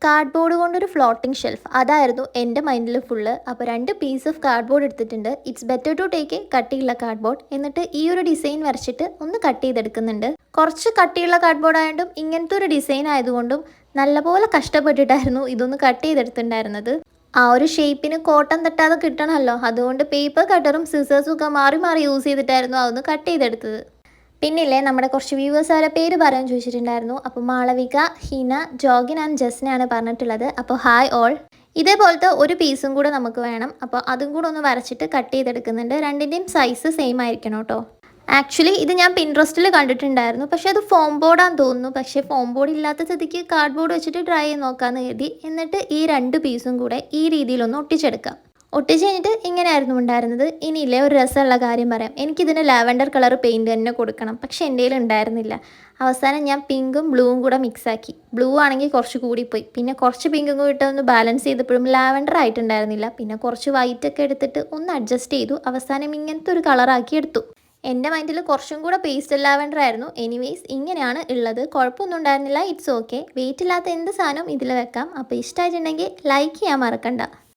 Cardboard കൊണ്ടൊരു floating shelf അതായിരുന്നു എൻ്റെ മൈൻഡിൽ ഫുള്ള്. അപ്പോൾ 2 പീസ് ഓഫ് കാർഡ്ബോർഡ് എടുത്തിട്ടുണ്ട്. ഇറ്റ്സ് ബെറ്റർ ടു ടേക്ക് കട്ടിയുള്ള കാർഡ്ബോർഡ്. എന്നിട്ട് ഈ ഒരു ഡിസൈൻ വരച്ചിട്ട് ഒന്ന് കട്ട് ചെയ്തെടുക്കുന്നുണ്ട്. കുറച്ച് കട്ടിയുള്ള കാർഡ്ബോർഡ് ആയതുകൊണ്ടും ഇങ്ങനത്തെ ഒരു ഡിസൈൻ ആയതുകൊണ്ടും നല്ലപോലെ കഷ്ടപ്പെട്ടിട്ടായിരുന്നു ഇതൊന്ന് കട്ട് ചെയ്തെടുത്തിട്ടുണ്ടായിരുന്നത്. ആ ഒരു ഷേപ്പിന് കോട്ടം തട്ടാതെ കിട്ടണമല്ലോ, അതുകൊണ്ട് പേപ്പർ കട്ടറും സിസേഴ്സും ഒക്കെ മാറി മാറി യൂസ് ചെയ്തിട്ടായിരുന്നു അതൊന്ന് കട്ട് ചെയ്തെടുത്തത്. പിന്നില്ലേ നമ്മുടെ കുറച്ച് വ്യൂവേഴ്സ് അവരെ പേര് പറയാൻ ചോദിച്ചിട്ടുണ്ടായിരുന്നു. അപ്പോൾ മാളവിക, ഹിന, ജോഗിൻ ആൻഡ് ജസ്നയാണ് പറഞ്ഞിട്ടുള്ളത്. അപ്പോൾ ഹായ് ഓൾ. ഇതേപോലത്തെ ഒരു പീസും കൂടെ നമുക്ക് വേണം. അപ്പോൾ അതും കൂടെ ഒന്ന് വരച്ചിട്ട് കട്ട് ചെയ്തെടുക്കുന്നുണ്ട്. രണ്ടിൻ്റെയും സൈസ് സെയിം ആയിരിക്കണം കേട്ടോ. ആക്ച്വലി ഇത് ഞാൻ പിൻട്രസ്റ്റിൽ കണ്ടിട്ടുണ്ടായിരുന്നു, പക്ഷേ അത് ഫോം ബോർഡാന്ന് തോന്നുന്നു. പക്ഷേ ഫോം ബോർഡ് ഇല്ലാത്ത സ്ഥിതിക്ക് കാർഡ്ബോർഡ് വെച്ചിട്ട് ട്രൈ ചെയ്ത് നോക്കാമെന്ന് കരുതി. എന്നിട്ട് ഈ 2 പീസും കൂടെ ഈ രീതിയിലൊന്ന് ഒട്ടിച്ചെടുക്കാം. ഒട്ടിച്ച് കഴിഞ്ഞിട്ട് ഇങ്ങനെയായിരുന്നു ഉണ്ടായിരുന്നത്. ഇനിയില്ലേ ഒരു രസമുള്ള കാര്യം പറയാം. എനിക്കിതിന് ലാവൻഡർ കളർ പെയിൻറ് തന്നെ കൊടുക്കണം, പക്ഷേ എൻ്റെ കയ്യിൽ ഉണ്ടായിരുന്നില്ല. അവസാനം ഞാൻ പിങ്കും ബ്ലൂവും കൂടെ മിക്സാക്കി. ബ്ലൂ ആണെങ്കിൽ കുറച്ച് കൂടിപ്പോയി. പിന്നെ കുറച്ച് പിങ്കും കൂടി ഇട്ട് ഒന്ന് ബാലൻസ് ചെയ്തപ്പോഴും ലാവൻഡർ ആയിട്ടുണ്ടായിരുന്നില്ല. പിന്നെ കുറച്ച് വൈറ്റ് ഒക്കെ എടുത്തിട്ട് ഒന്ന് അഡ്ജസ്റ്റ് ചെയ്തു. അവസാനം ഇങ്ങനത്തെ ഒരു കളറാക്കി എടുത്തു. എൻ്റെ മൈൻഡിൽ കുറച്ചും കൂടെ പേസ്റ്റൽ ലാവൻഡർ ആയിരുന്നു. എനിവേയ്സ് ഇങ്ങനെയാണ് ഉള്ളത്. കുഴപ്പമൊന്നും ഉണ്ടായിരുന്നില്ല. It's okay. വെയിറ്റ് ഇല്ലാത്ത എന്ത് സാധനവും ഇതിൽ വെക്കാം. അപ്പോൾ ഇഷ്ടമായിട്ടുണ്ടെങ്കിൽ ലൈക്ക് ചെയ്യാൻ മറക്കണ്ട.